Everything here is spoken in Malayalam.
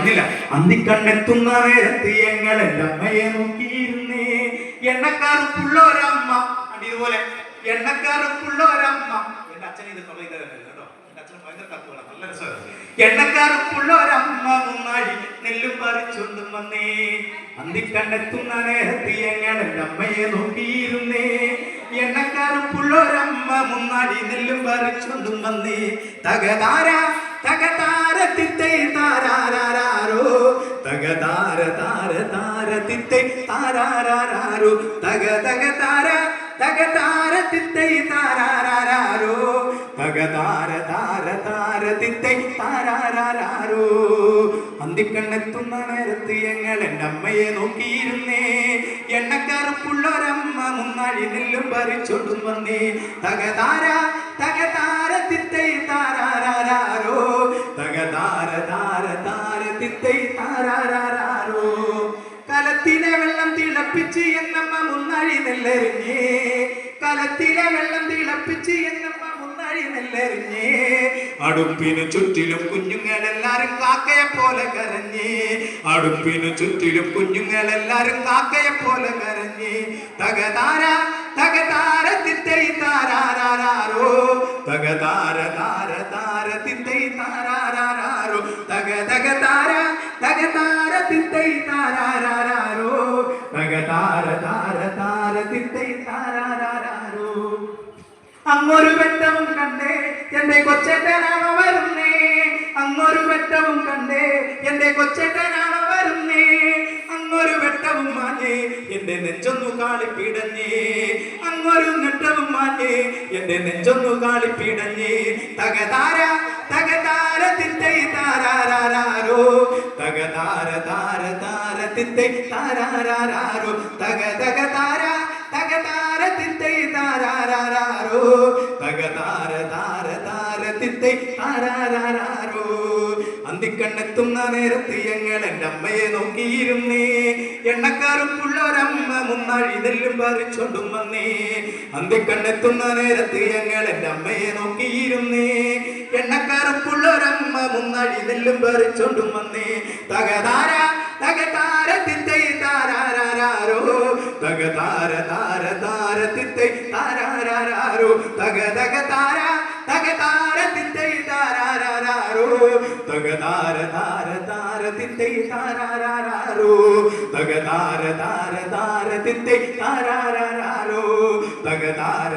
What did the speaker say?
വന്നില്ല. അന്തിക്കണ്ണെത്തുന്ന നേരത്ത് ഞങ്ങൾ എൻ്റെ അമ്മയെ നോക്കിയിരുന്നേ. എണ്ണക്കാറുപ്പുള്ള ഒരമ്മ, ഇതുപോലെ എണ്ണക്കാറുപ്പുള്ള ഒരമ്മ. എന്റെ അച്ഛൻ ഇത് കേട്ടോ, എന്റെ അച്ഛൻ ഭയങ്കര കത്തുകളാണ്, നല്ല രസമാണ്. എണ്ണക്കാറുപ്പുള്ള ഒരമ്മ മുന്നാഴി നെല്ലും പറിച്ചൊണ്ടും വന്നേ. അന്തിക്കണ്ണെത്തുന്ന നേരത്ത് ഞങ്ങൾ എൻ്റെ അമ്മയെ നോക്കിയിരുന്നേ. എണ്ണക്കാറുപ്പുള്ള ഒരമ്മ മുന്നാഴി നെല്ലും പറിച്ചൊണ്ടും വന്നേ. തകതാര തകതാര തിത്തൈ താരാരാരോ, തകതാര താര താര തിത്തൈ താരാരാരോ, തക തക താര തകതാര തിത്തൈ താരാരാരോ, തകതാര താര താര തിത്തൈ താരാരാരോ. അന്തിക്കണ്ണെത്തുന്ന നേരത്ത് ഞങ്ങൾ എൻ്റെ അമ്മയെ നോക്കിയിരുന്നേ. എണ്ണക്കറുപ്പുള്ള ഒരമ്മ മുന്നാഴി നെല്ലും പറിച്ചോണ്ടും വന്നേ. തകതാര തകതാര തിത്തൈ താരാരാരോ, തകതാര താര താര തിത്തൈ താരാരാരോ. കലത്തിലെ വെള്ളം തിളപ്പിച്ച് എന്നമ്മ മുന്നാഴി നെല്ലെറിഞ്ഞേ. കലത്തിലെ വെള്ളം തിളപ്പിച്ച് എന്നമ്മ മുന്നാഴി നെല്ലെറിഞ്ഞേ. അടുപ്പിന് ചുറ്റിലും കുഞ്ഞുങ്ങളെല്ലാരും കാക്കയെ പോലെ കരഞ്ഞേ. അടുപ്പിന് ചുറ്റിലും കുഞ്ഞുങ്ങളെല്ലാരും കാക്കയെ പോലെ കരഞ്ഞേ. തകതാര തകതാര തിത്തൈ താരാരാരോ, തകതാര താര താര തിത്തൈ താരാരാരോ, തക തക താര തകതാര തിത്തൈ താരാരാരോ, തകതാര താര താര തിത്തൈ താരാരാരോ. അങ്ങൊരു വെട്ടവും കണ്ടേ എന്റെ കൊച്ചേട്ടനാണ വരുന്നേ. അങ്ങൊരു വെട്ടവും കണ്ടേ എന്റെ കൊച്ചേട്ടനാണ വരുന്നേ. അങ്ങൊരു വെട്ടവും മാഞ്ഞേ എന്റെ നെഞ്ചൊന്നു കാളിപ്പിടഞ്ഞേ. അങ്ങൊരു നെട്ടവും മാഞ്ഞേ എന്റെ നെഞ്ചൊന്നു കാളിപ്പിടഞ്ഞേ. തകതാര തകതാര തിത്തൈ താരാരാരോ, തകതാര താര താര തിത്തൈ താരാരാരോ, തക തക താര തകതാര തിത്തൈ താരാരാരോ, തകതാര താര താര തിത്തൈ താരാരാരോ. അന്തിക്കണ്ണെത്തുന്ന നേരത്ത് ഞങ്ങൾ എൻ്റെ അമ്മയെ നോക്കിയിരുന്നേ. എണ്ണക്കാറുപ്പുള്ള ഒരമ്മ മുന്നാഴി നെല്ലും പറിച്ചോണ്ടും വന്നേ. അന്തിക്കണ്ണെത്തുന്ന നേരത്ത് ഞങ്ങൾ എൻ്റെ അമ്മയെ നോക്കിയിരുന്നേ. എണ്ണക്കാറുപ്പുള്ള ഒരമ്മ മുന്നാഴി നെല്ലും പറിച്ചോണ്ടും വന്നേ. തകതാര തകതാര തിത്തൈ താരാരാരോ, തകതാര താര താര തിത്തൈ താരാരാരോ, തക തക താര തകതാര തിത്തൈ താരാരാരോ, തകതാര താര താര തിത്തൈ താരാരാരോ, തകതാര താര താര തിത്തൈ താരാരാരോ, തകതാര